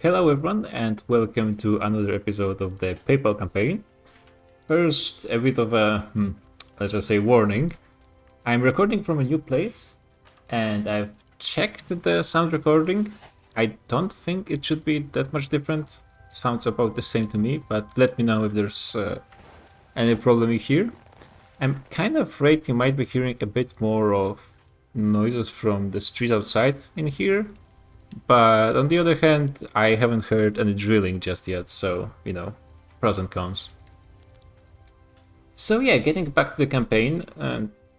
Hello everyone and welcome to another episode of the PayPal campaign. First, a bit of a, let's just say, warning. I'm recording from a new place and I've checked the sound recording. I don't think it should be that much different. Sounds about the same to me, but let me know if there's any problem you hear. I'm kind of afraid you might be hearing a bit more of noises from the street outside in here. But on the other hand, I haven't heard any drilling just yet, so, pros and cons. So yeah, getting back to the campaign,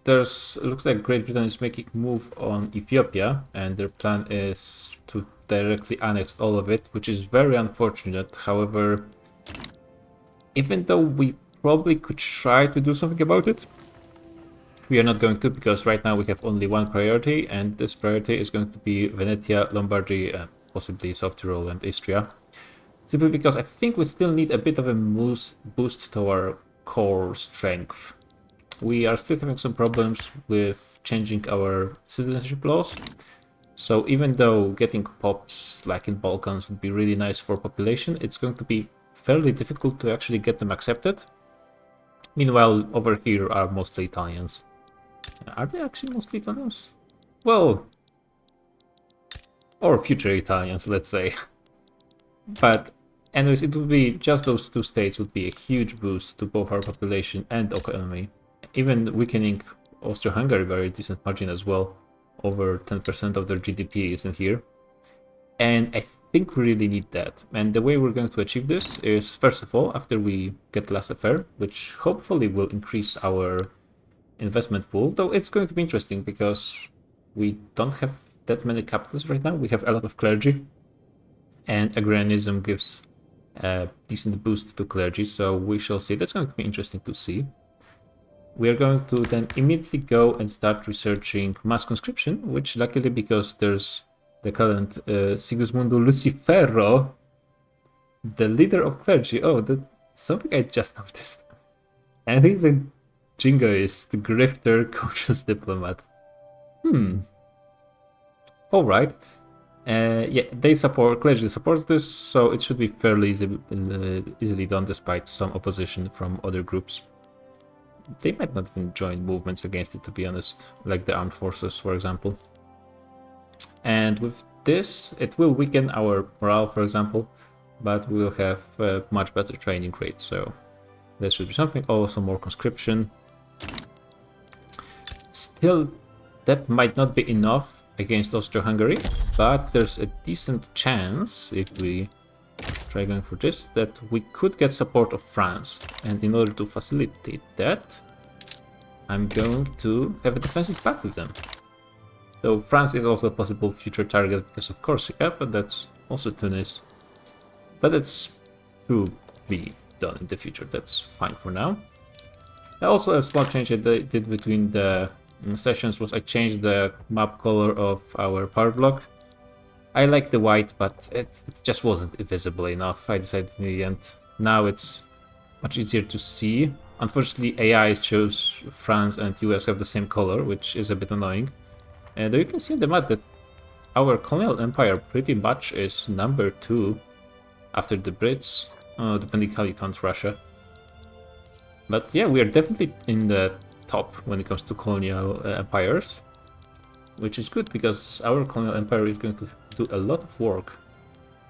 looks like Great Britain is making a move on Ethiopia, and their plan is to directly annex all of it, which is very unfortunate. However, even though we probably could try to do something about it, we are not going to, because right now we have only one priority, and this priority is going to be Venetia, Lombardy, possibly South Tyrol and Istria. Simply because I think we still need a bit of a boost to our core strength. We are still having some problems with changing our citizenship laws. So even though getting pops like in Balkans would be really nice for population, it's going to be fairly difficult to actually get them accepted. Meanwhile, over here are mostly Italians. Are they actually mostly Italians? Well, or future Italians, let's say. But anyways, it would be just those two states would be a huge boost to both our population and economy. Even weakening Austria-Hungary by a decent margin as well. Over 10% of their GDP is in here. And I think we really need that. And the way we're going to achieve this is, first of all, after we get laissez-faire, which hopefully will increase our investment pool, though it's going to be interesting because we don't have that many capitals right now. We have a lot of clergy, and agrarianism gives a decent boost to clergy, so we shall see. That's going to be interesting to see. We are going to then immediately go and start researching mass conscription, which luckily, because there's the current Sigismundo Lucifero, the leader of clergy. Oh, that's something I just noticed. And he's a jingoist, grifter, cautious diplomat. Alright. Yeah, clergy supports this, so it should be fairly easily done despite some opposition from other groups. They might not even join movements against it, to be honest, like the armed forces, for example. And with this, it will weaken our morale, for example, but we will have a much better training rate, so that should be something. Also more conscription. Still, that might not be enough against Austria-Hungary, but there's a decent chance, if we try going for this, that we could get support of France. And in order to facilitate that, I'm going to have a defensive pact with them. So France is also a possible future target because of Corsica, but that's also Tunis. But it's to be done in the future. That's fine for now. Also, a small change I did between the sessions was I changed the map color of our power block. I like the white, but it just wasn't visible enough. I decided in the end. Now it's much easier to see. Unfortunately, AI shows France and US have the same color, which is a bit annoying. And you can see in the map that our colonial empire pretty much is number 2 after the Brits, depending how you count Russia. But yeah, we are definitely in the top when it comes to colonial empires, which is good because our colonial empire is going to do a lot of work.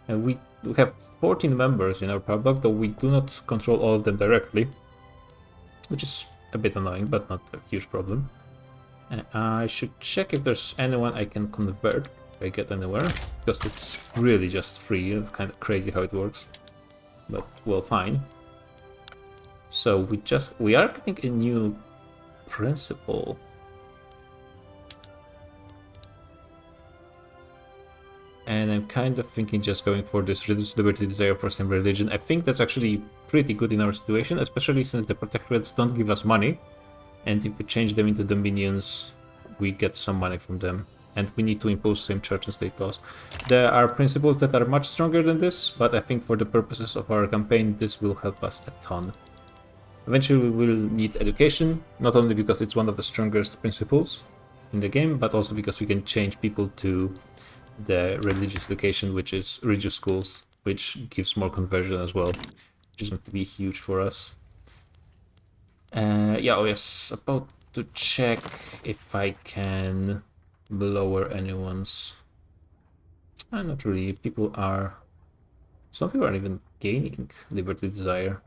And we have 14 members in our power block, though we do not control all of them directly, which is a bit annoying, but not a huge problem. I should check if there's anyone I can convert if I get anywhere, because it's really just free. It's kind of crazy how it works, but well, fine. So we are getting a new principle. And I'm kind of thinking just going for this reduced liberty desire for some religion. I think that's actually pretty good in our situation, especially since the protectorates don't give us money. And if we change them into dominions, we get some money from them. And we need to impose same church and state laws. There are principles that are much stronger than this, but I think for the purposes of our campaign, this will help us a ton. Eventually we will need education, not only because it's one of the strongest principles in the game, but also because we can change people to the religious education, which is religious schools, which gives more conversion as well, which is going to be huge for us. Yeah, I was about to check if I can lower anyone's. Not really. Some people are even gaining liberty desire.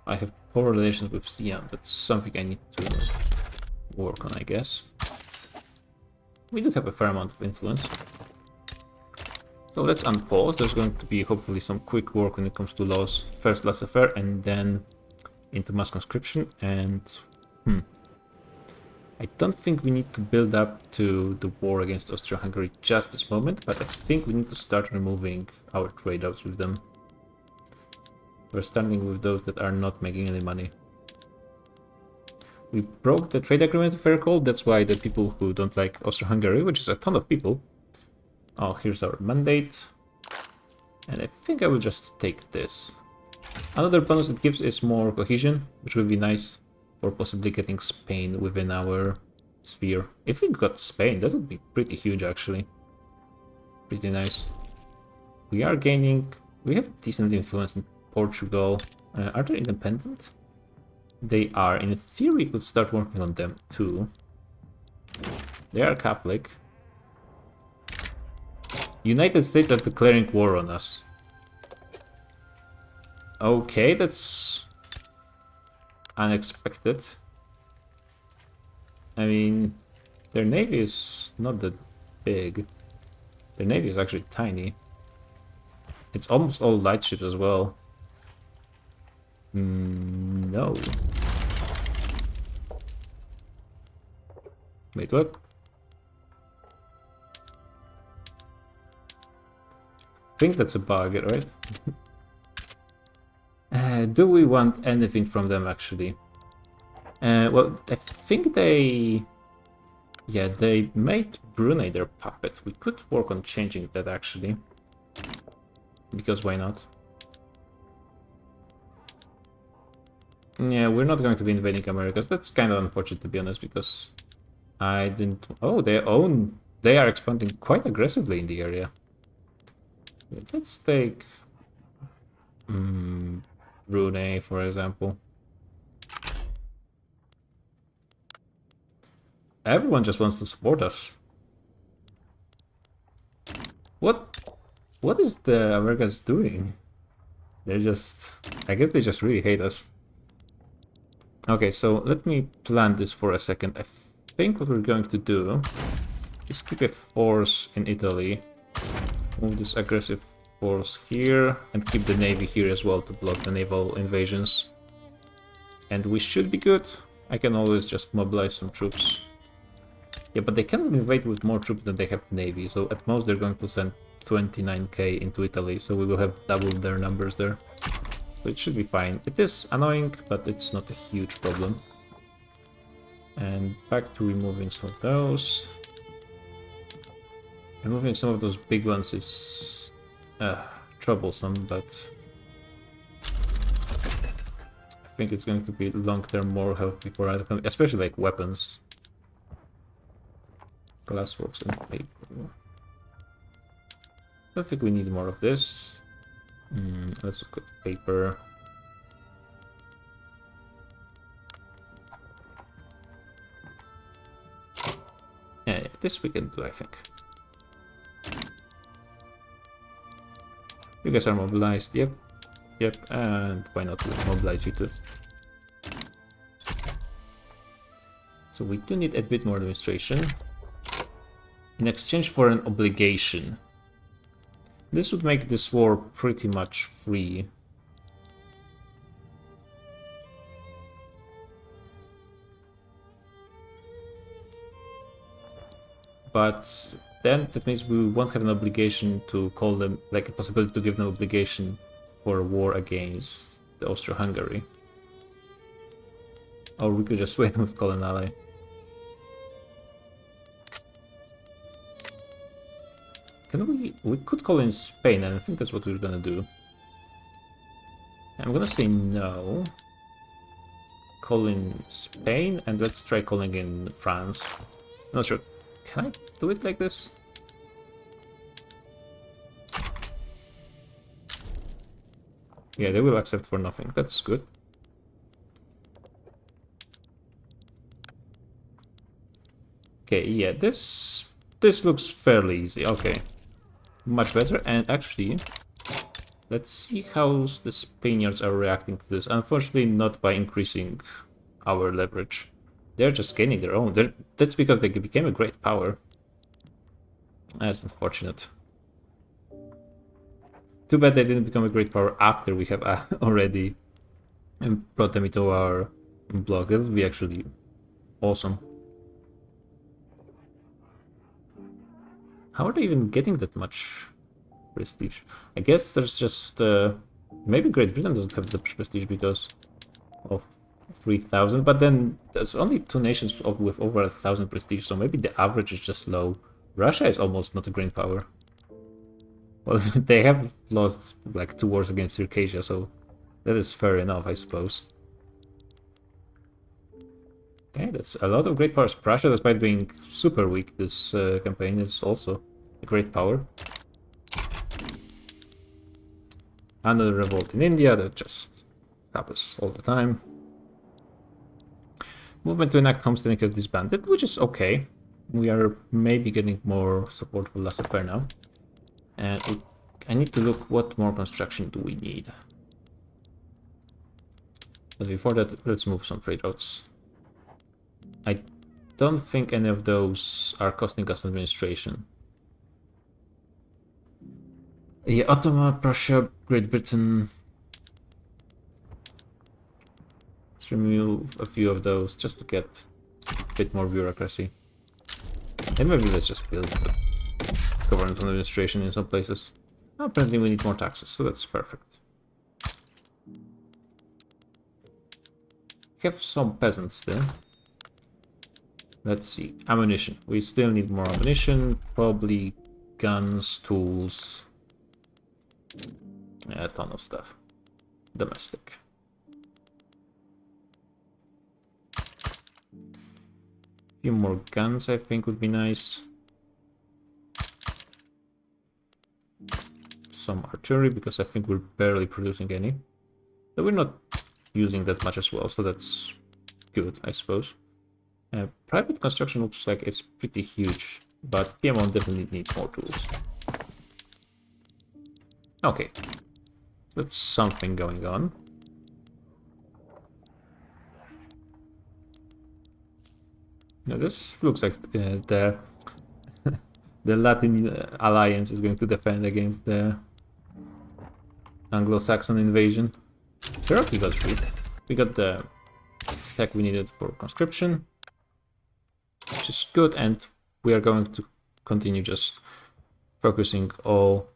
I have poor relations with Siam. That's something I need to work on, I guess. We do have a fair amount of influence. So let's unpause. There's going to be hopefully some quick work when it comes to laws. First laissez-faire and then into mass conscription. And I don't think we need to build up to the war against Austria-Hungary just this moment, but I think we need to start removing our trade routes with them. We're starting with those that are not making any money. We broke the trade agreement, if I recall. That's why the people who don't like Austria-Hungary, which is a ton of people. Oh, here's our mandate. And I think I will just take this. Another bonus it gives is more cohesion, which will be nice for possibly getting Spain within our sphere. If we got Spain, that would be pretty huge, actually. Pretty nice. We have decent influence in Portugal. Are they independent? They are. In theory, we could start working on them too. They are Catholic. United States are declaring war on us. Okay, that's unexpected. I mean, their navy is not that big. Their navy is actually tiny. It's almost all light ships as well. No. Wait, what? I think that's a bug, right? Do we want anything from them, actually? Well, I think they... Yeah, they made Brunei their puppet. We could work on changing that, actually. Because why not? Yeah, we're not going to be invading Americas. That's kind of unfortunate, to be honest, because I didn't... Oh, they are expanding quite aggressively in the area. Let's take... Brunei, for example. Everyone just wants to support us. What is the Americans doing? They're just... I guess they just really hate us. Okay, so let me plan this for a second. I think what we're going to do is keep a force in Italy. Move this aggressive force here and keep the navy here as well to block the naval invasions. And we should be good. I can always just mobilize some troops. Yeah, but they cannot invade with more troops than they have navy, so at most they're going to send 29k into Italy, so we will have double their numbers there. So it should be fine. It is annoying, but it's not a huge problem. And back to removing some of those. Removing some of those big ones is troublesome, but I think it's going to be long-term more healthy for other countries, especially like weapons. Glassworks and paper. I think we need more of this. Let's look at paper. Yeah, this we can do, I think. You guys are mobilized, yep. Yep, and why not mobilize you too? So we do need a bit more administration. In exchange for an obligation. This would make this war pretty much free. But then that means we won't have an obligation to call them, like a possibility to give them obligation for a war against the Austro-Hungary. Or we could just wait with Colonial. We could call in Spain, and I think that's what we're gonna do. I'm gonna say no. Call in Spain, and let's try calling in France. Not sure. Can I do it like this? Yeah, they will accept for nothing. That's good. Okay, yeah, this looks fairly easy. Okay, much better. And actually, let's see how the Spaniards are reacting to this. Unfortunately, not by increasing our leverage. They're just gaining their own. That's because they became a great power. That's unfortunate. Too bad they didn't become a great power after we have already brought them into our block. That would be actually awesome. How are they even getting that much prestige? I guess there's just... maybe Great Britain doesn't have the prestige because of 3,000, but then there's only 2 nations with over 1,000 prestige, so maybe the average is just low. Russia is almost not a great power. Well, they have lost like 2 wars against Circassia, so that is fair enough, I suppose. Okay, that's a lot of great powers. Prussia, despite being super weak this campaign, is also a great power. Another revolt in India that just happens all the time. Movement to enact homesteading has disbanded, which is okay. We are maybe getting more support for laissez-faire now. And I need to look what more construction do we need. But before that, let's move some trade routes. I don't think any of those are costing us administration. Yeah, Ottoman, Prussia, Great Britain. Let's remove a few of those just to get a bit more bureaucracy. And maybe let's just build the government administration in some places. Apparently we need more taxes, so that's perfect. We have some peasants still. Let's see. Ammunition. We still need more ammunition. Probably guns, tools. A ton of stuff. Domestic. Few more guns, I think, would be nice. Some artillery, because I think we're barely producing any. But we're not using that much as well, so that's good, I suppose. Private construction looks like it's pretty huge, but Piedmont definitely needs more tools. Okay, that's something going on. Now this looks like the the Latin alliance is going to defend against the Anglo-Saxon invasion. Cherokee got free. We got the tech we needed for conscription, which is good, and we are going to continue just focusing all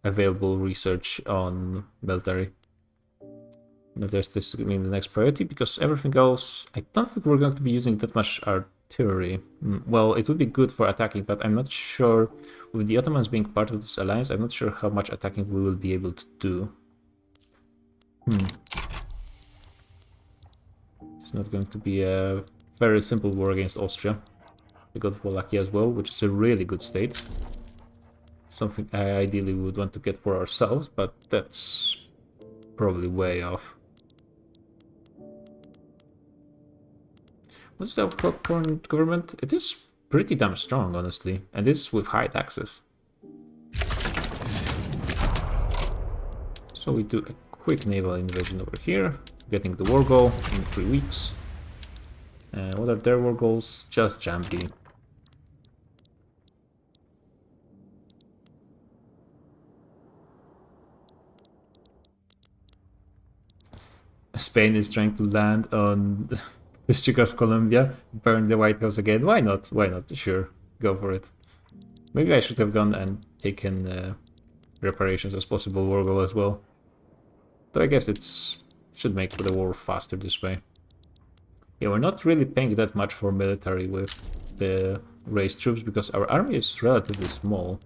available research on military. There's this the next priority, because everything else, I don't think we're going to be using that much artillery. Well, it would be good for attacking, but I'm not sure, with the Ottomans being part of this alliance, I'm not sure how much attacking we will be able to do. It's not going to be a very simple war against Austria. We got Wallachia as well, which is a really good state. Something I ideally would want to get for ourselves, but that's probably way off. What's our current government? It is pretty damn strong, honestly, and this is with high taxes. So we do a quick naval invasion over here, getting the war goal in 3 weeks. What are their war goals? Just Jambi. Spain is trying to land on the District of Columbia, burn the White House again. Why not? Why not? Sure, go for it. Maybe I should have gone and taken reparations as possible war goal as well. Though I guess it's should make the war faster this way. Yeah, we're not really paying that much for military with the raised troops because our army is relatively small.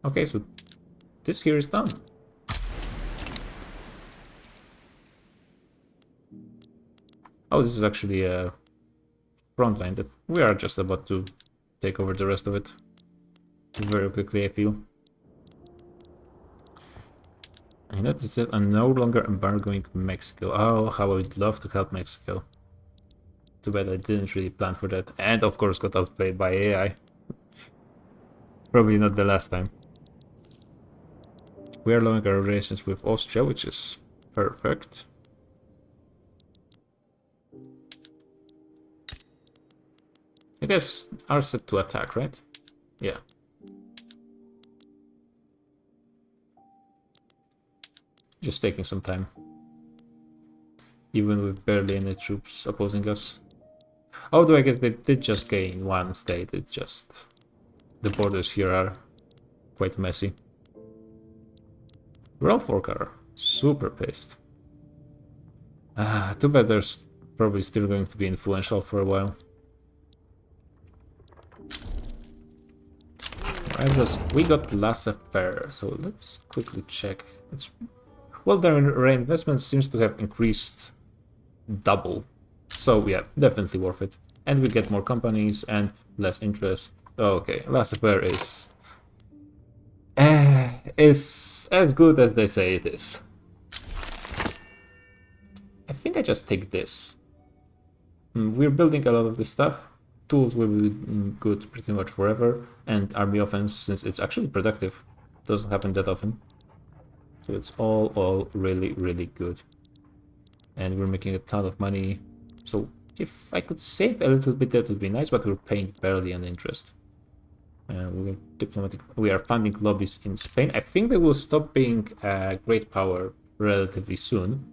Okay, so this here is done. Oh, this is actually a front line that we are just about to take over the rest of it very quickly, I feel. I noticed that I'm no longer embargoing Mexico. Oh, how I would love to help Mexico. Too bad I didn't really plan for that. And of course got outplayed by AI. Probably not the last time. We are lowering our relations with Austria, which is perfect. I guess are set to attack, right? Yeah. Just taking some time. Even with barely any troops opposing us. Although I guess they did just gain one state, it's just... the borders here are quite messy. Rolfolk are super pissed. Too bad there's probably still going to be influential for a while. We got laissez-faire, so let's quickly check. Well, their reinvestment seems to have increased double. So yeah, definitely worth it. And we get more companies and less interest. Okay, laissez-faire is as good as they say it is. I think I just take this. We're building a lot of this stuff. Tools will be good pretty much forever, and army offense, since it's actually productive, doesn't happen that often. So it's all really, really good. And we're making a ton of money. So if I could save a little bit, that would be nice, but we're paying barely any interest. We are funding lobbies in Spain. I think they will stop being a great power relatively soon.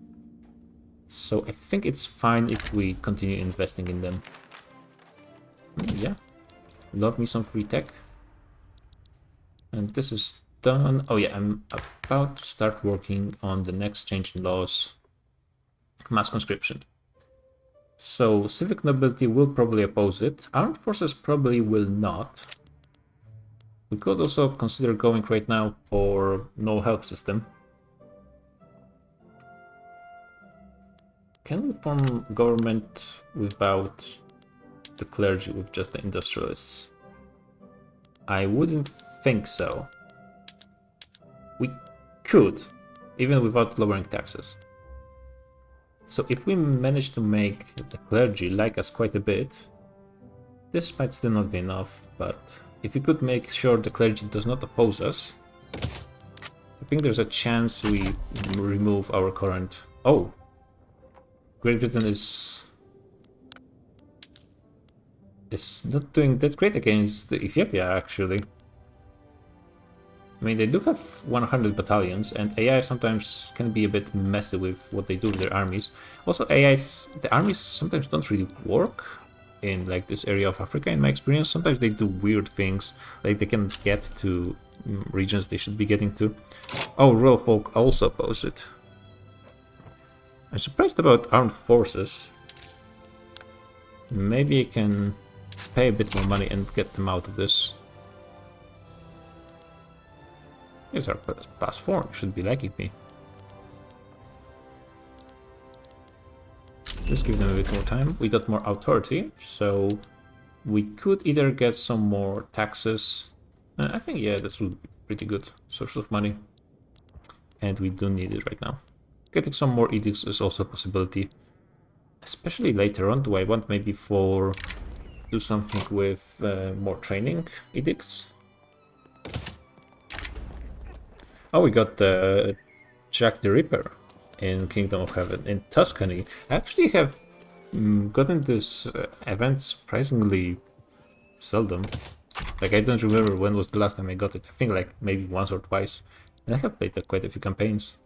So I think it's fine if we continue investing in them. Yeah, love me some free tech. And this is done. Oh yeah, I'm about to start working on the next change in laws. Mass conscription. So civic nobility will probably oppose it. Armed forces probably will not. We could also consider going right now for no health system. Can we form government without the clergy, with just the industrialists? I wouldn't think so. We could, even without lowering taxes. So if we manage to make the clergy like us quite a bit, this might still not be enough, but if we could make sure the clergy does not oppose us, I think there's a chance we remove our current... Oh! Great Britain is not doing that great against Ethiopia, actually. I mean, they do have 100 battalions, and AI sometimes can be a bit messy with what they do with their armies. Also, the armies sometimes don't really work in like this area of Africa, in my experience. Sometimes they do weird things, like they can get to regions they should be getting to. Oh, rural folk also oppose it. I'm surprised about armed forces. Maybe I can pay a bit more money and get them out of this. These are past 4, you should be liking me. Let's give them a bit more time. We got more authority, so we could either get some more taxes. I think, yeah, that would be pretty good source of money. And we do need it right now. Getting some more edicts is also a possibility. Especially later on, do I want maybe do something with more training edicts? Oh, we got Jack the Ripper in Kingdom of Heaven. In Tuscany, I actually have gotten this event surprisingly seldom. Like, I don't remember when was the last time I got it. I think like maybe once or twice. And I have played quite a few campaigns.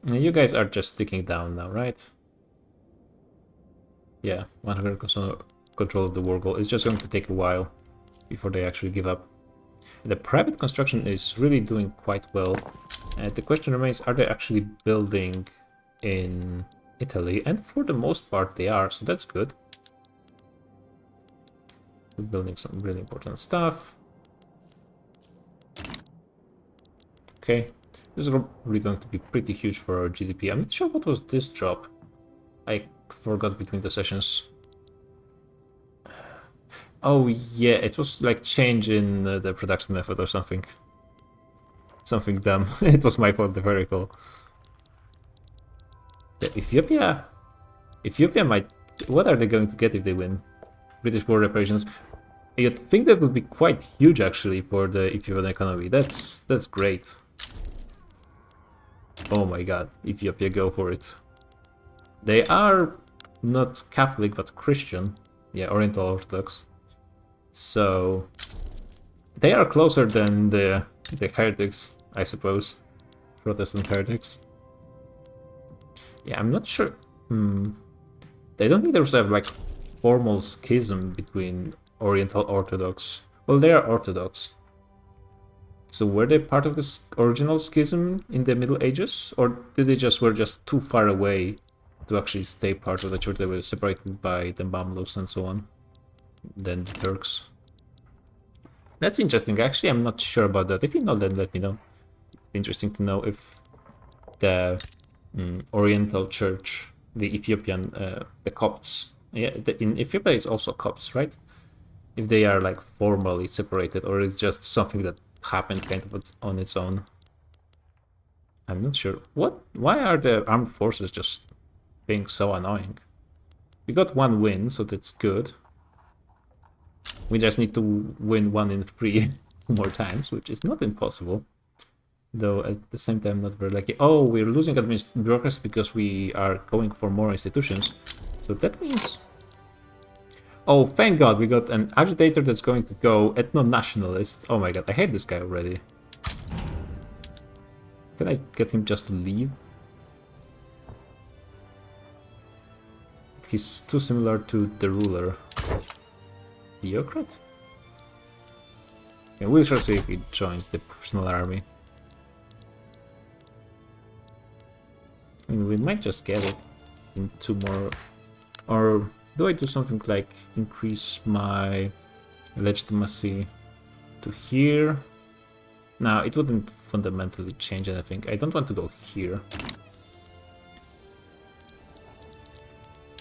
And you guys are just sticking down now, right? Yeah, 100% control of the war goal. It's just going to take a while before they actually give up. The private construction is really doing quite well. And the question remains, are they actually building in Italy? And for the most part they are, so that's good. We're building some really important stuff. Okay, this is really going to be pretty huge for our GDP. I'm not sure what was this drop. I forgot between the sessions. Oh yeah, it was like change in the production method or something. something dumb. It was my fault, the very call. Ethiopia might... What are they going to get if they win? British war reparations. You'd think that would be quite huge, actually, for the Ethiopian economy. That's great. Oh my god, Ethiopia, go for it. They are not Catholic, but Christian. Yeah, Oriental Orthodox. So... They are closer than the heretics, I suppose. Protestant heretics. Yeah, I'm not sure. I don't think there's a like formal schism between Oriental Orthodox. Well, they are Orthodox. So were they part of this original schism in the Middle Ages, or did they were just too far away to actually stay part of the church? They were separated by the Mamluks and so on. Then the Turks. That's interesting. Actually, I'm not sure about that. If you know, then let me know. Interesting to know if the Oriental Church, the Ethiopian, the Copts, yeah, in Ethiopia it's also Copts, right? If they are like formally separated, or it's just something that happened kind of on its own. I'm not sure. Why are the armed forces just being so annoying? We got one win, so that's good. We just need to win 1 in 3 more times, which is not impossible. Though at the same time not very lucky. Oh, we're losing bureaucracy because we are going for more institutions. So that means... Oh, thank god, we got an agitator that's going to go ethno-nationalist. Oh my god, I hate this guy already. Can I get him just to leave? He's too similar to the ruler. Bureaucrat? Yeah, we shall see if he joins the professional army. I mean, we might just get it in 2 more. Or do I do something like increase my legitimacy to here? No, it wouldn't fundamentally change anything. I don't want to go here.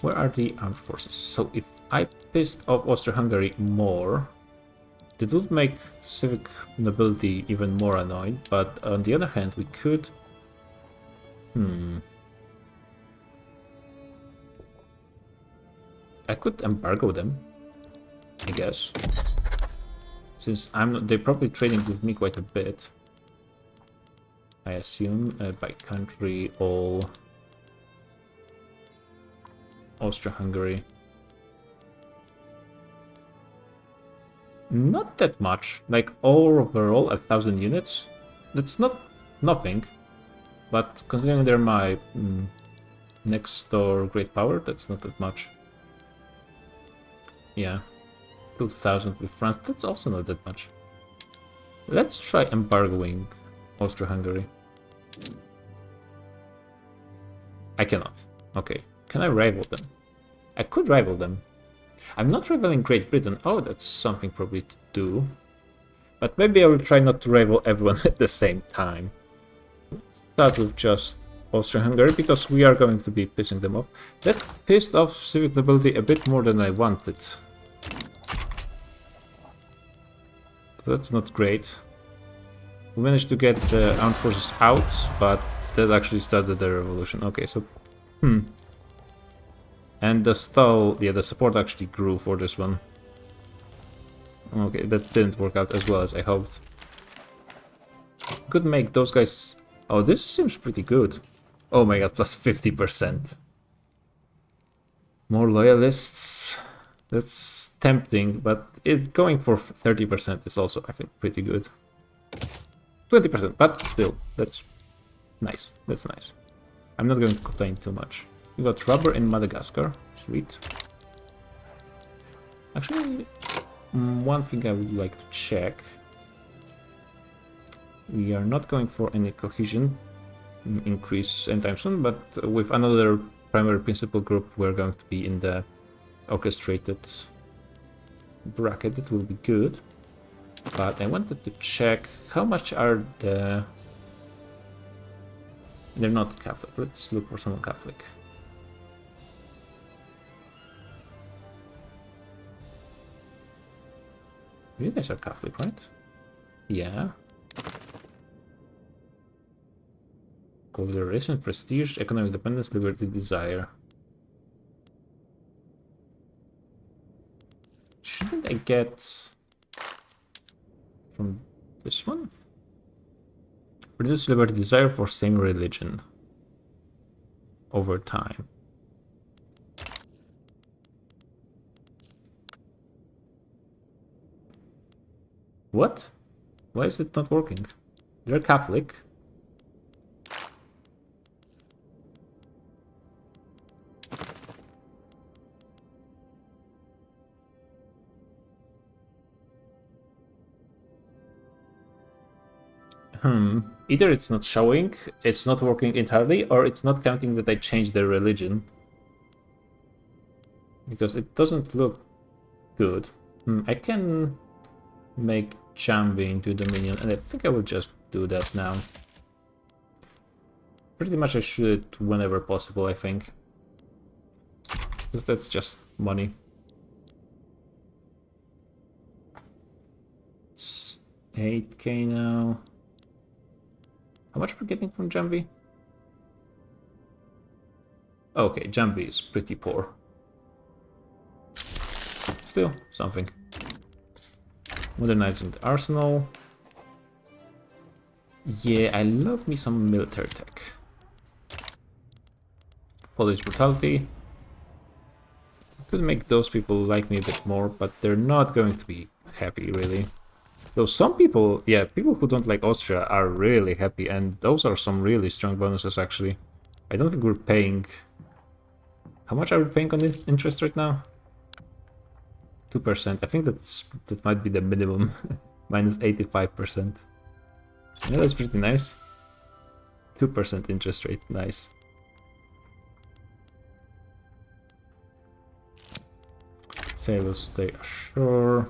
Where are the armed forces? So if I pissed off Austria-Hungary more, it would make civic nobility even more annoyed, but on the other hand, we could... I could embargo them, I guess. Since they're probably trading with me quite a bit. I assume by country all Austria-Hungary. Not that much. Like overall 1,000 units. That's not nothing. But considering they're my next door great power, that's not that much. Yeah. 2,000 with France, that's also not that much. Let's try embargoing Austria-Hungary. I cannot. Okay. Can I rival them? I could rival them. I'm not rivaling Great Britain. Oh, that's something probably to do. But maybe I will try not to rival everyone at the same time. Let's start with just Austria-Hungary, because we are going to be pissing them off. That pissed off civic nobility a bit more than I wanted. That's not great. We managed to get the armed forces out, but that actually started the revolution. Okay, so... And the support actually grew for this one. Okay, that didn't work out as well as I hoped. Could make those guys... Oh, this seems pretty good. Oh my god, plus 50%. More loyalists. That's tempting, but going for 30% is also, I think, pretty good. 20%, but still, that's nice. That's nice. I'm not going to complain too much. We got rubber in Madagascar. Sweet. Actually, one thing I would like to check. We are not going for any cohesion increase anytime soon, but with another primary principal group, we're going to be in the orchestrated bracket. That will be good. But I wanted to check how much are the... They're not Catholic. Let's look for someone Catholic. You guys are Catholic, right? Yeah. Colorization, prestige, economic dependence, liberty, desire. Shouldn't I get from this one? Reduce liberty, desire for same religion over time. What? Why is it not working? They're Catholic. Either it's not showing, it's not working entirely, or it's not counting that I changed their religion. Because it doesn't look good. I can make Jambi into Dominion, and I think I will just do that now. Pretty much I should whenever possible, I think. Because that's just money. It's 8k now. How much we're getting from Jambi? Okay, Jambi is pretty poor. Still, something. Modernizing the arsenal. Yeah, I love me some military tech. Police brutality. Could make those people like me a bit more, but they're not going to be happy, really. Though some people, yeah, people who don't like Austria are really happy, and those are some really strong bonuses, actually. I don't think we're paying... How much are we paying on interest right now? 2%. I think that might be the minimum. Minus 85%. Yeah, that's pretty nice. 2% interest rate, nice. Sailors stay ashore.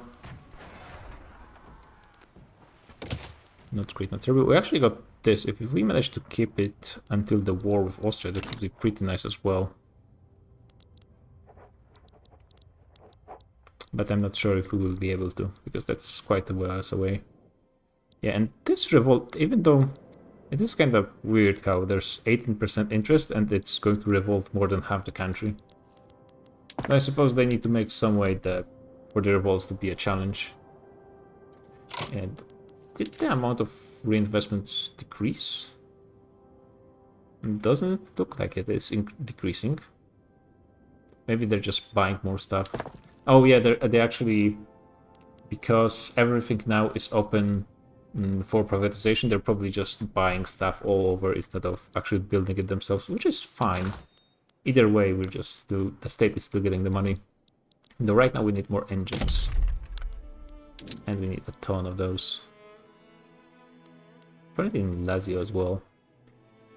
Not great, not terrible. We actually got this. If we manage to keep it until the war with Austria, that would be pretty nice as well. But I'm not sure if we will be able to, because that's quite a ways away. Yeah, and this revolt, even though it is kind of weird how there's 18% interest and it's going to revolt more than half the country. But I suppose they need to make some way for the revolts to be a challenge. And did the amount of reinvestments decrease? Doesn't look like it is decreasing. Maybe they're just buying more stuff. Oh yeah, they actually, because everything now is open for privatization, they're probably just buying stuff all over instead of actually building it themselves, which is fine. Either way, we're just still, the state is still getting the money. Though right now we need more engines. And we need a ton of those. Apparently in Lazio as well.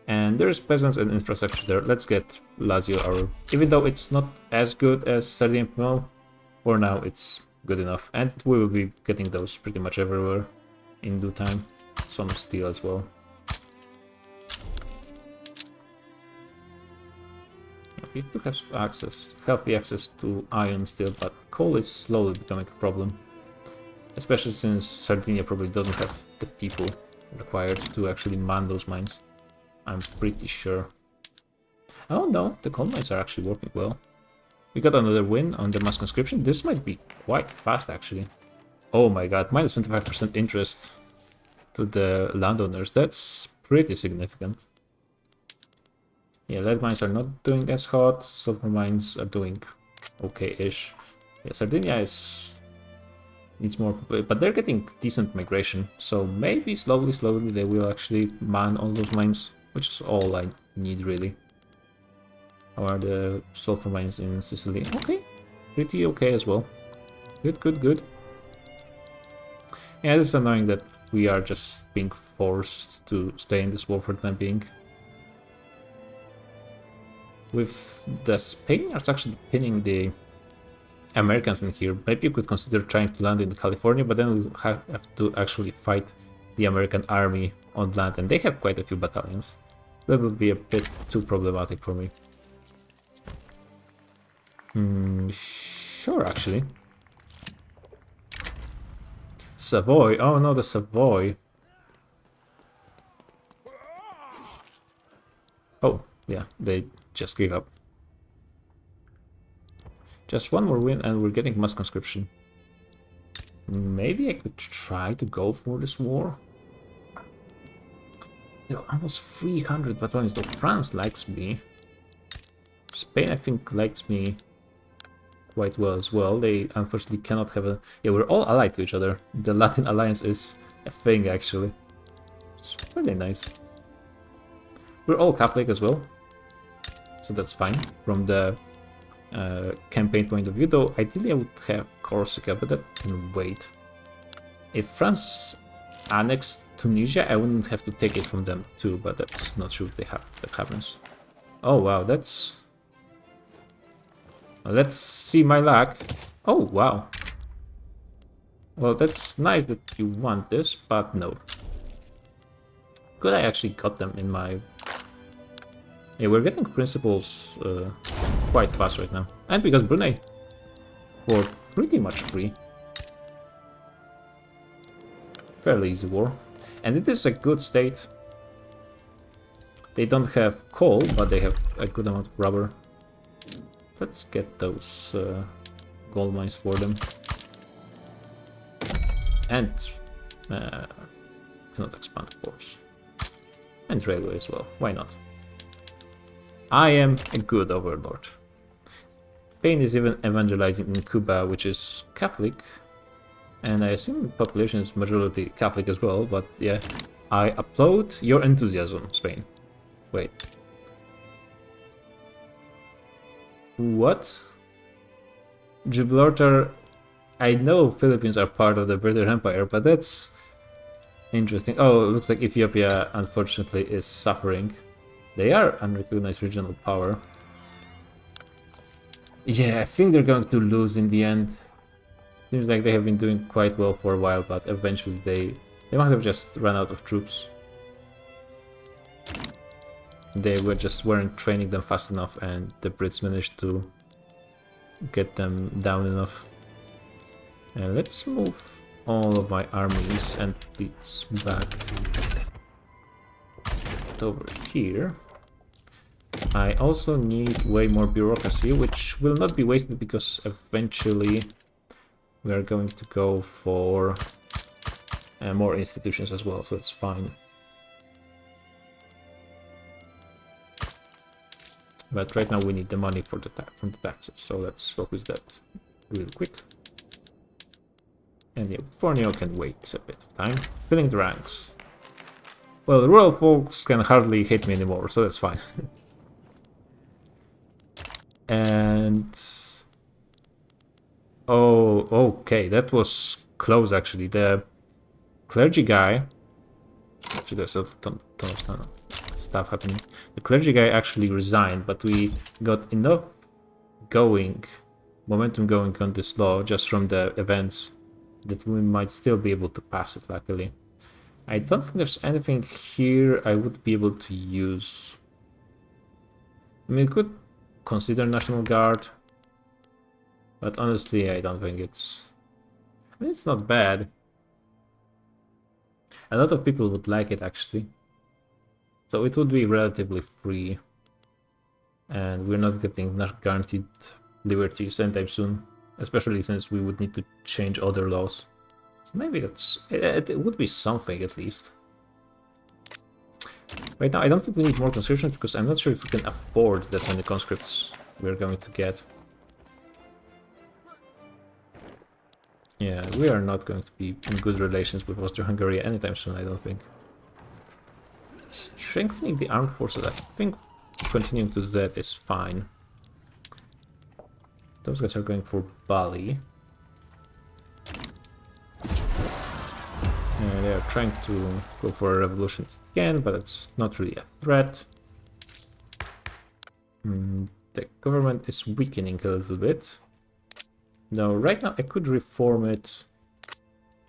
And there's peasants and infrastructure there. Let's get Lazio our... Even though it's not as good as Sardinia and Piemont, for now it's good enough. And we will be getting those pretty much everywhere in due time. Some steel as well. We do have healthy access to iron still, but coal is slowly becoming a problem. Especially since Sardinia probably doesn't have the people required to actually man those mines. I'm pretty sure. Oh no, the coal mines are actually working well. We got another win on the mass conscription. This might be quite fast actually. Oh my god, minus 25% interest to the landowners. That's pretty significant. Yeah, lead mines are not doing as hot. Sulfur mines are doing okay-ish. Yeah, Sardinia needs more, but they're getting decent migration. So maybe slowly they will actually man all those mines, which is all I need really. How are the sulfur mines in Sicily? Okay, pretty okay as well. Good. Yeah, it's annoying that we are just being forced to stay in this war for the time being. With the Spaniards actually pinning the Americans in here, maybe you could consider trying to land in California, but then we'll have to actually fight the American army on land, and they have quite a few battalions. That would be a bit too problematic for me. Sure, actually. Savoy. Oh no, the Savoy. Oh, yeah, they just gave up. Just one more win and we're getting mass conscription. Maybe I could try to go for this war. Still, almost 300 battalions, though France likes me. Spain, I think, likes me quite well as well. They unfortunately cannot have a... Yeah, we're all allied to each other. The Latin alliance is a thing, actually. It's really nice. We're all Catholic as well, so that's fine from the campaign point of view, though ideally I would have Corsica, but that can wait. If France annexed Tunisia, I wouldn't have to take it from them too, but that's not sure if they have that happens. Oh wow, that's... Let's see my luck. Oh wow. Well, that's nice that you want this, but no. Good, I actually got them in my... Yeah, we're getting principles quite fast right now. And we got Brunei for pretty much free. Fairly easy war. And it is a good state. They don't have coal, but they have a good amount of rubber. Let's get those gold mines for them. And cannot expand, of course. And railway as well, why not? I am a good overlord. Spain is even evangelizing in Cuba, which is Catholic. And I assume the population is majority Catholic as well, but yeah. I applaud your enthusiasm, Spain. Wait. What? Gibraltar... I know Philippines are part of the British Empire, but that's interesting. Oh, it looks like Ethiopia, unfortunately, is suffering. They are unrecognized regional power. Yeah, I think they're going to lose in the end. Seems like they have been doing quite well for a while, but eventually they might have just run out of troops. They weren't training them fast enough, and the Brits managed to get them down enough. And let's move all of my armies and fleets back over here. I also need way more bureaucracy, which will not be wasted because eventually we are going to go for more institutions as well, so it's fine. But right now we need the money for from the taxes, so let's focus that real quick. And yeah, Borneo can wait a bit of time. Filling the ranks. Well, the royal folks can hardly hit me anymore, so that's fine. And... oh, okay, that was close actually. The clergy guy... Actually, there's a ton of stuff happening. The clergy guy actually resigned, but we got enough momentum going on this law just from the events that we might still be able to pass it, luckily. I don't think there's anything here I would be able to use. I mean, we could consider National Guard, but honestly, I don't think it's... I mean, it's not bad. A lot of people would like it, actually. So it would be relatively free. And we're not getting guaranteed liberties anytime soon. Especially since we would need to change other laws. So maybe it would be something at least. Right now I don't think we need more conscription because I'm not sure if we can afford that many conscripts we're going to get. Yeah, we are not going to be in good relations with Austria-Hungary anytime soon, I don't think. Strengthening the armed forces, I think continuing to do that is fine. Those guys are going for Bali. They are trying to go for a revolution again, but it's not really a threat. The government is weakening a little bit. No, right now I could reform it.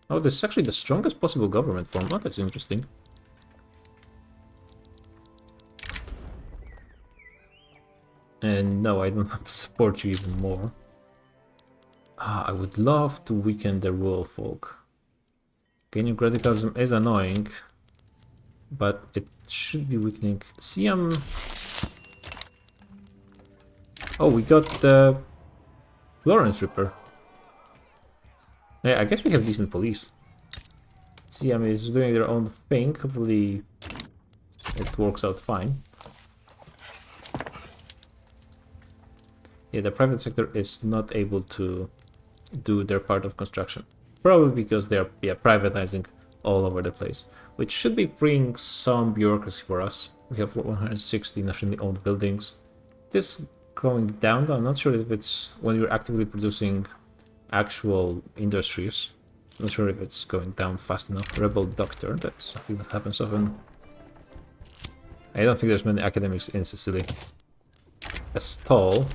Oh, this is actually the strongest possible government form. Oh, that's interesting. And no, I don't want to support you even more. I would love to weaken the rural folk. Gaining radicalism is annoying, but it should be weakening. Siam Oh, we got the Florence Ripper. Yeah, I guess we have decent police. See, I mean, it's doing their own thing. Hopefully it works out fine. Yeah, the private sector is not able to do their part of construction. Probably because they're privatizing all over the place. Which should be freeing some bureaucracy for us. We have 160 nationally owned buildings. This going down, though, I'm not sure if it's when you're actively producing actual industries. I'm not sure if it's going down fast enough. Rebel Doctor, that's something that happens often. I don't think there's many academics in Sicily. A stall.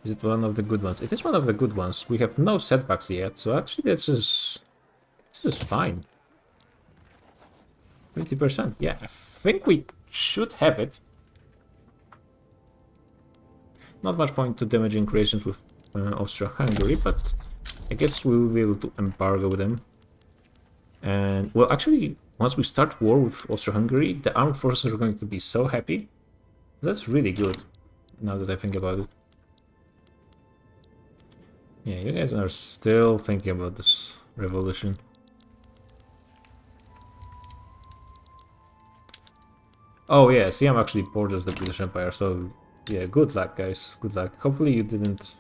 Is it one of the good ones? It is one of the good ones. We have no setbacks yet, so actually this is fine. 50%. Yeah, I think we should have it. Not much point to damaging relations with Austria-Hungary, but I guess we will be able to embargo them. And, well, actually, once we start war with Austria-Hungary, the armed forces are going to be so happy. That's really good, now that I think about it. Yeah, you guys are still thinking about this revolution. Oh yeah, see, I'm actually bored as the British Empire, so yeah, good luck, guys. Good luck. Hopefully you didn't...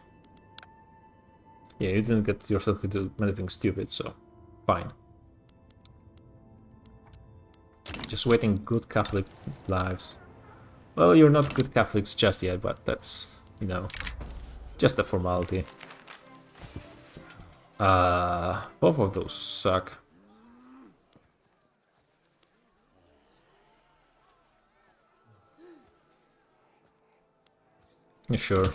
Yeah, you didn't get yourself into anything stupid, so fine. Just waiting good Catholic lives. Well, you're not good Catholics just yet, but that's, you know, just a formality. Both of those suck. Sure.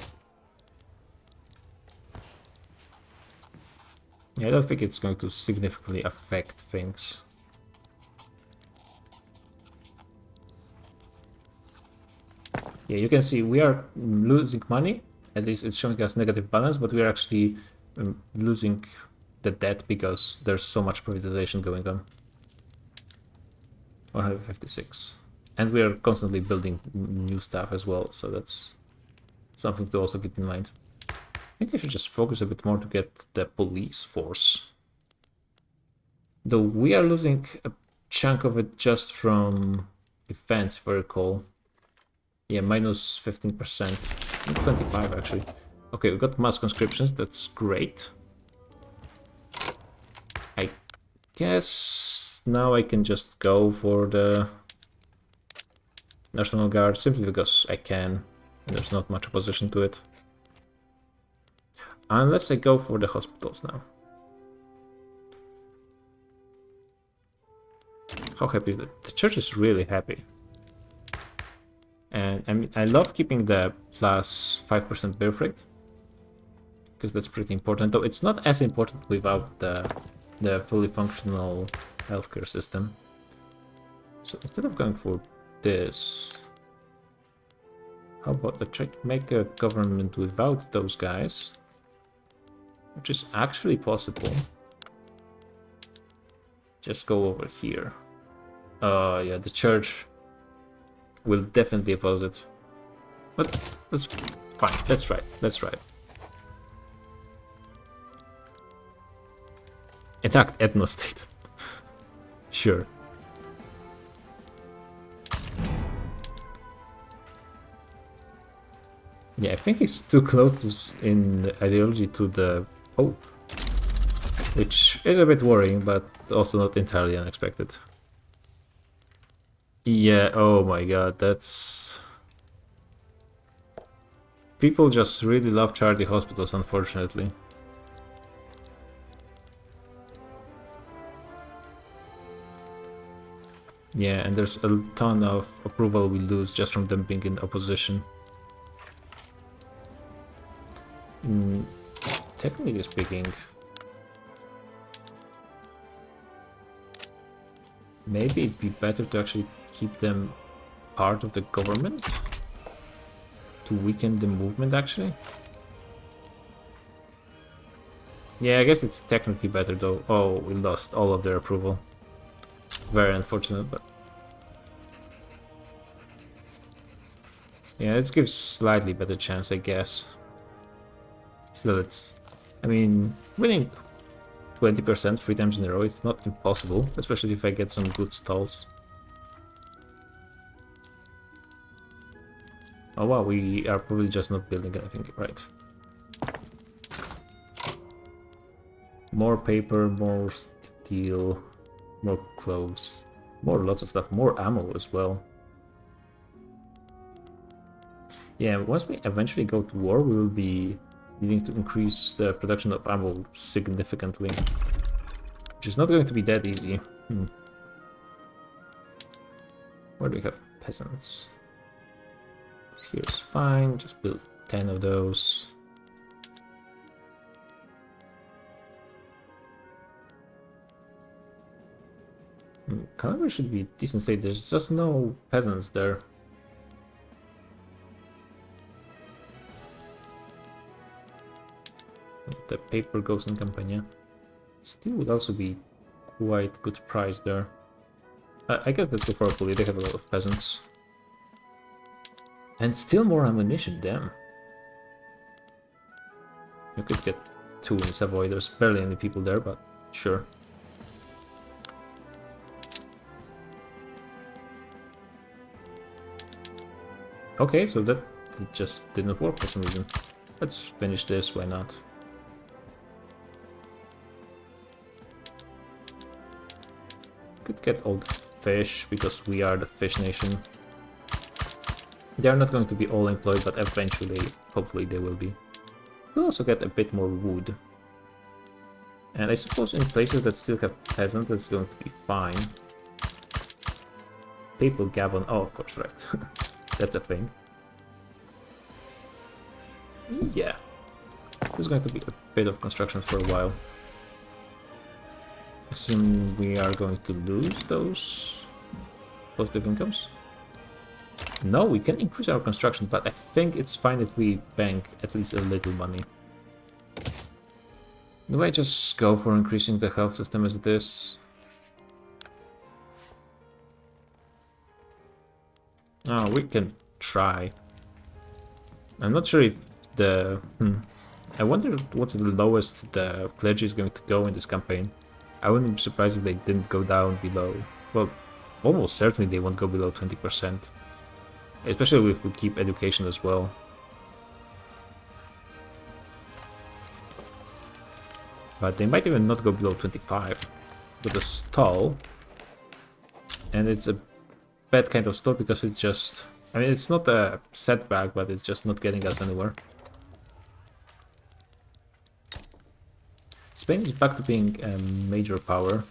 Yeah, I don't think it's going to significantly affect things. Yeah, you can see we are losing money. At least it's showing us negative balance, but we are actually losing the debt because there's so much privatization going on. 156. And we are constantly building new stuff as well, so that's something to also keep in mind. I think I should just focus a bit more to get the police force. Though we are losing a chunk of it just from defense, if I recall. Yeah, minus 15%. 25 actually. Okay, we got mass conscriptions, that's great. I guess now I can just go for the National Guard simply because I can. There's not much opposition to it. Unless I go for the hospitals now. How happy is that? The church is really happy. And I mean, I love keeping the plus 5% birth rate. Because that's pretty important. Though it's not as important without the fully functional healthcare system. So instead of going for this... How about I try to make a government without those guys? Which is actually possible. Just go over here. Yeah, the church will definitely oppose it. But that's fine. Let's try it. Let's try it. Attack ethno-state. Sure. Yeah, I think he's too close in ideology to the Pope. Which is a bit worrying, but also not entirely unexpected. Yeah, oh my god, that's... People just really love charity hospitals, unfortunately. Yeah, and there's a ton of approval we lose just from them being in opposition. Technically speaking, maybe it'd be better to actually keep them part of the government to weaken the movement, actually. Yeah, I guess it's technically better though. Oh, we lost all of their approval. Very unfortunate, but... Yeah, it gives slightly better chance, I guess. Still, it's... I mean, winning 20% 3 times in a row, it's not impossible, especially if I get some good stalls. Oh wow, we are probably just not building anything, right. More paper, more steel, more clothes, more lots of stuff, more ammo as well. Yeah, once we eventually go to war, we will be needing to increase the production of ammo significantly. Which is not going to be that easy. Where do we have peasants? Here's fine, just build 10 of those. Colonial should be a decent state, there's just no peasants there. The paper goes in Campania. Steel would also be quite good price there. I guess that's good for they have a lot of peasants. And still more ammunition, damn. You could get 2 in Savoy, there's barely any people there, but sure. Okay, so that just didn't work for some reason. Let's finish this, why not? Could get all the fish, because we are the fish nation. They are not going to be all employed, but eventually, hopefully they will be. We'll also get a bit more wood. And I suppose in places that still have peasants, that's going to be fine. Papal Gabon, oh of course, right. That's a thing. Yeah. This is going to be a bit of construction for a while. Assume we are going to lose those positive incomes. No, we can increase our construction, but I think it's fine if we bank at least a little money. Do I just go for increasing the health system as it is? Oh, we can try. I'm not sure if the... I wonder what's the lowest the clergy is going to go in this campaign. I wouldn't be surprised if they didn't go down below... Well, almost certainly they won't go below 20%. Especially if we keep education as well. But they might even not go below 25. With a stall. And it's a bad kind of stall because it's just... I mean, it's not a setback, but it's just not getting us anywhere. Spain is back to being a major power.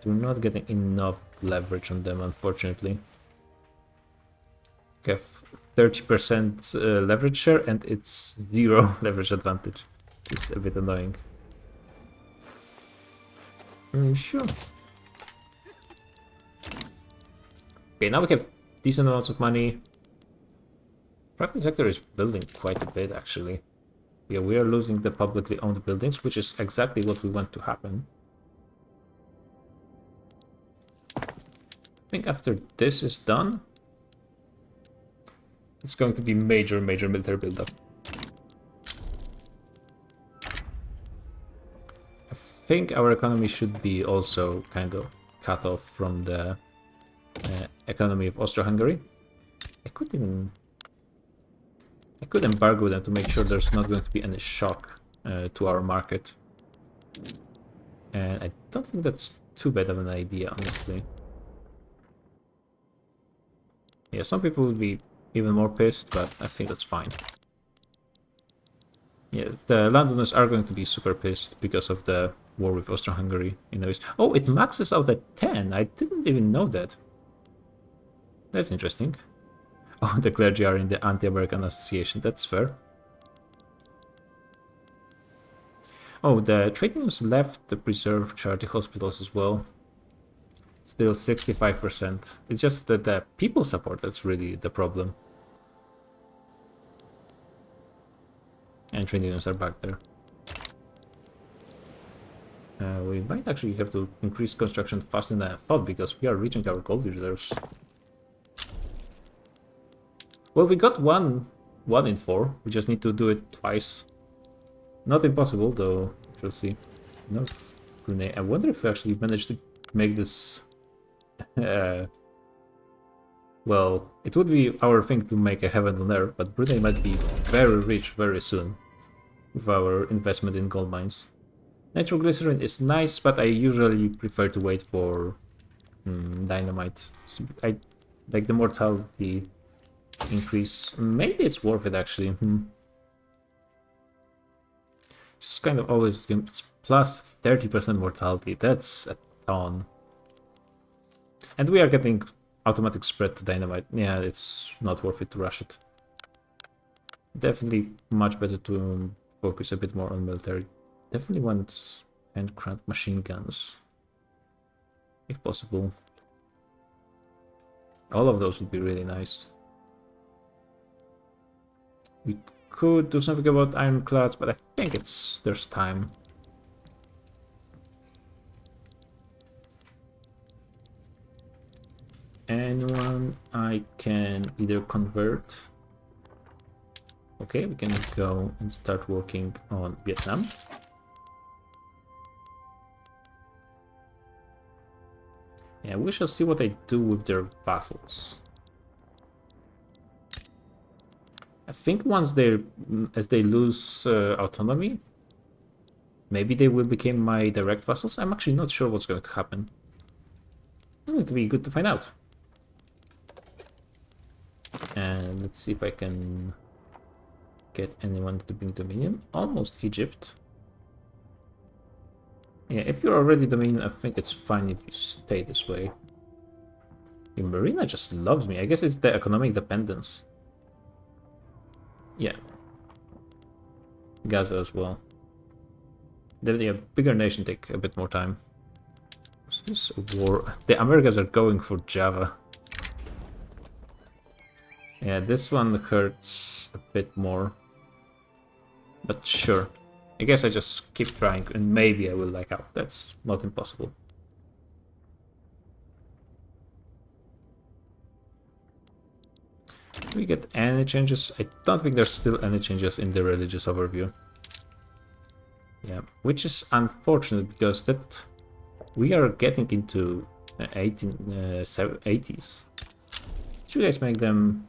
We're not getting enough leverage on them, unfortunately. We have 30% leverage share and it's 0 leverage advantage. It's a bit annoying. Sure. Okay, now we have decent amounts of money. Private sector is building quite a bit, actually. Yeah, we are losing the publicly owned buildings, which is exactly what we want to happen. I think after this is done, it's going to be major military buildup. I think our economy should be also kind of cut off from the economy of Austro-Hungary. I could embargo them to make sure there's not going to be any shock to our market. And I don't think that's too bad of an idea, honestly. Yeah, some people would be even more pissed, but I think that's fine. Yeah, the landowners are going to be super pissed because of the war with Austro-Hungary. Oh, it maxes out at 10. I didn't even know that. That's interesting. Oh, the clergy are in the anti-American association. That's fair. Oh, the trade unions left the preserve charity hospitals as well. Still 65%. It's just that the people support that's really the problem. And trade unions are back there. We might actually have to increase construction faster than I thought because we are reaching our gold reserves. Well, we got one in 4. We just need to do it twice. Not impossible, though. We'll see. No, Brunei. I wonder if we actually managed to make this. Well, it would be our thing to make a heaven on earth, but Brunei might be very rich very soon with our investment in gold mines. Nitroglycerin is nice, but I usually prefer to wait for dynamite. I like the mortality increase. Maybe it's worth it actually. Just kind of always it's plus 30% mortality. That's a ton. And we are getting automatic spread to dynamite. Yeah, it's not worth it to rush it. Definitely much better to focus a bit more on military. Definitely want hand-cranked machine guns, if possible. All of those would be really nice. We could do something about ironclads, but I think there's time. Anyone I can either convert. Okay, we can go and start working on Vietnam. Yeah, we shall see what I do with their vassals. I think once as they lose autonomy, maybe they will become my direct vassals. I'm actually not sure what's going to happen. It would be good to find out. And let's see if I can get anyone to bring Dominion. Almost Egypt. Yeah, if you're already Dominion, I think it's fine if you stay this way. The Marina just loves me. I guess it's the economic dependence. Yeah. Gaza as well. The bigger nation take a bit more time. Is this a war? The Americans are going for Java. Yeah, this one hurts a bit more. But sure. I guess I just keep trying and maybe I will like out. That's not impossible. Do we get any changes? I don't think there's still any changes in the religious overview. Yeah, which is unfortunate because that we are getting into 80s. Did you guys make them?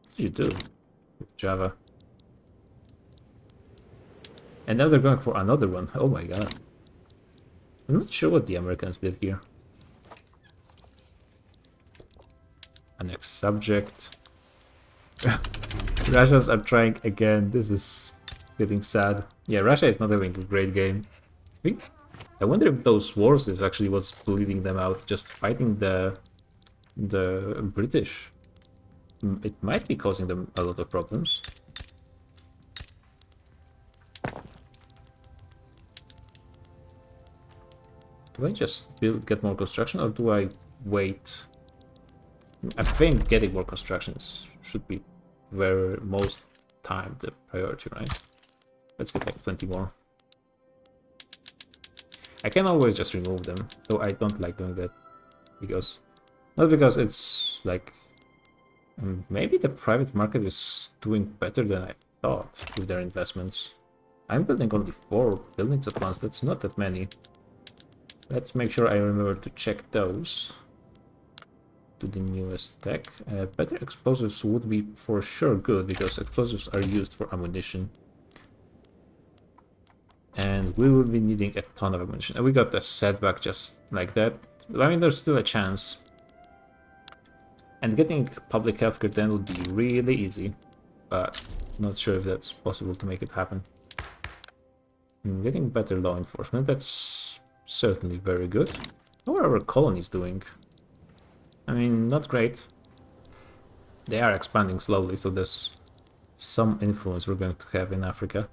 What did you do with Java? And now they're going for another one. Oh my god. I'm not sure what the Americans did here. A next subject. Russians are trying again. This is getting sad. Yeah, Russia is not having a great game. I wonder if those wars is actually what's bleeding them out. Just fighting the British. It might be causing them a lot of problems. Do I just get more construction or do I wait? I think getting more constructions should be most time the priority, right? Let's get like 20 more. I can always just remove them, though I don't like doing that. Not because it's like... maybe the private market is doing better than I thought with their investments. I'm building only 4 buildings at once, that's not that many. Let's make sure I remember to check those. To the newest tech. Better explosives would be for sure good, because explosives are used for ammunition. And we will be needing a ton of ammunition. And we got a setback just like that. I mean, there's still a chance. And getting public healthcare then would be really easy. But not sure if that's possible to make it happen. Getting better law enforcement, that's certainly very good. How are our colonies doing? I mean, not great. They are expanding slowly, so there's some influence we're going to have in Africa.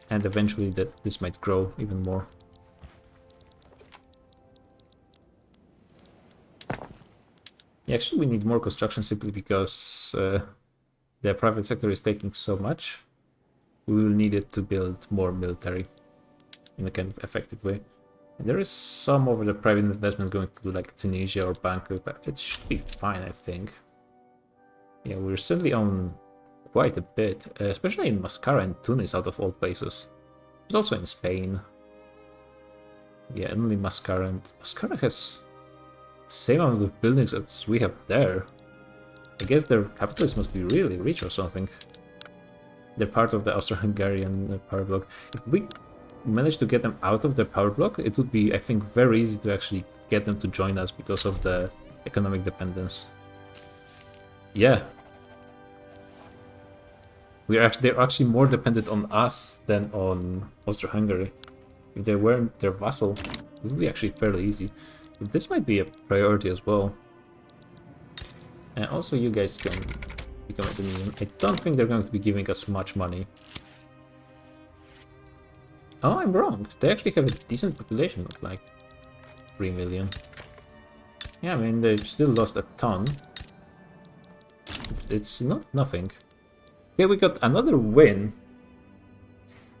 And eventually this might grow even more. Yeah, actually we need more construction simply because the private sector is taking so much. We will need it to build more military in a kind of effective way. There is some over the private investment going to do like Tunisia or Bangkok, but it should be fine, I think. Yeah, we're certainly on quite a bit, especially in Mascara and Tunis out of all places. But also in Spain. Yeah, only Mascara, and Mascara has the same amount of buildings as we have there. I guess their capitalists must be really rich or something. They're part of the Austro-Hungarian power bloc. If we manage to get them out of the power bloc, it would be, I think, very easy to actually get them to join us because of the economic dependence. Yeah. They're actually more dependent on us than on Austro-Hungary. If they weren't their vassal, it would be actually fairly easy. So this might be a priority as well. And also you guys can become a dominion. I don't think they're going to be giving us much money. Oh, I'm wrong. They actually have a decent population of like 3 million. Yeah, I mean, they still lost a ton. It's not nothing. Okay, we got another win.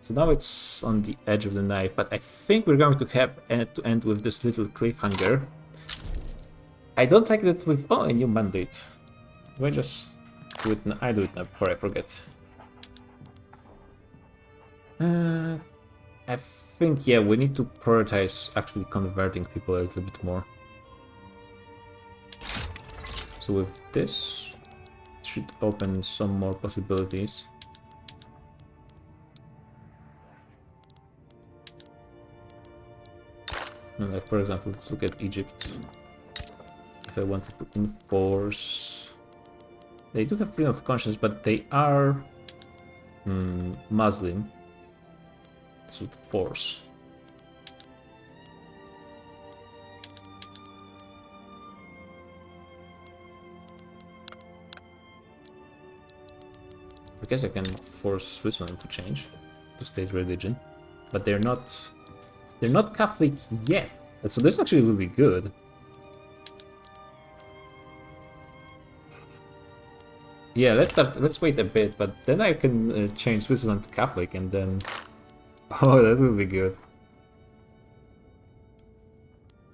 So now it's on the edge of the knife, but I think we're going to have to end with this little cliffhanger. I don't like that with... Oh, a new mandate. Do I just do it now? I do it now before I forget. I think, yeah, we need to prioritize actually converting people a little bit more. So with this, it should open some more possibilities. Like, for example, let's look at Egypt. If I wanted to enforce... They do have freedom of conscience, but they are Muslim. This would force. I guess I can force Switzerland to change to state religion, but they're not Catholic yet. So this actually will be good. Yeah, let's wait a bit, but then I can change Switzerland to Catholic, and then... Oh, that will be good.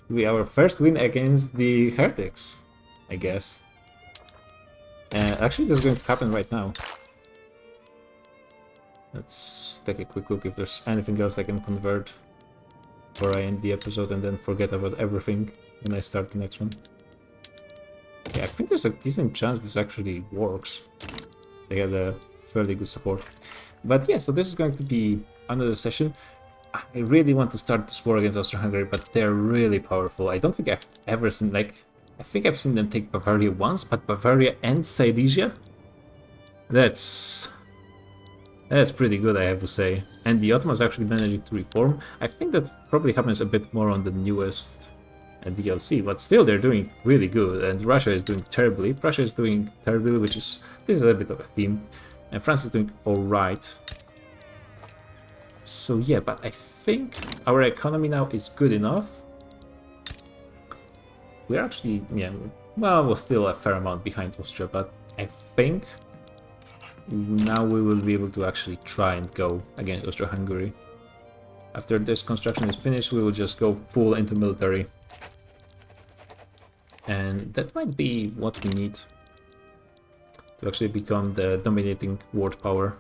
It'll be our first win against the heretics, I guess. Actually, this is going to happen right now. Let's take a quick look if there's anything else I can convert before I end the episode and then forget about everything when I start the next one. Yeah, I think there's a decent chance this actually works. They had a fairly good support. But yeah, so this is going to be another session. I really want to start this war against Austro-Hungary, but they're really powerful. I don't think I've ever seen, like... I think I've seen them take Bavaria once, but Bavaria and Silesia? That's pretty good, I have to say. And the Ottomans actually managed to reform. I think that probably happens a bit more on the newest DLC, but still they're doing really good. And Russia is doing terribly. Prussia is doing terribly, which is... This is a bit of a theme. And France is doing alright. So yeah, but I think our economy now is good enough. We're actually, yeah, well, we're still a fair amount behind Austria, but I think now we will be able to actually try and go against Austro-Hungary. After this construction is finished, we will just go full into military. And that might be what we need to actually become the dominating world power.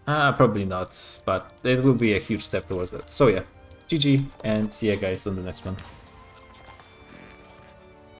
Probably not, but it will be a huge step towards that. So yeah, GG, and see you guys on the next one.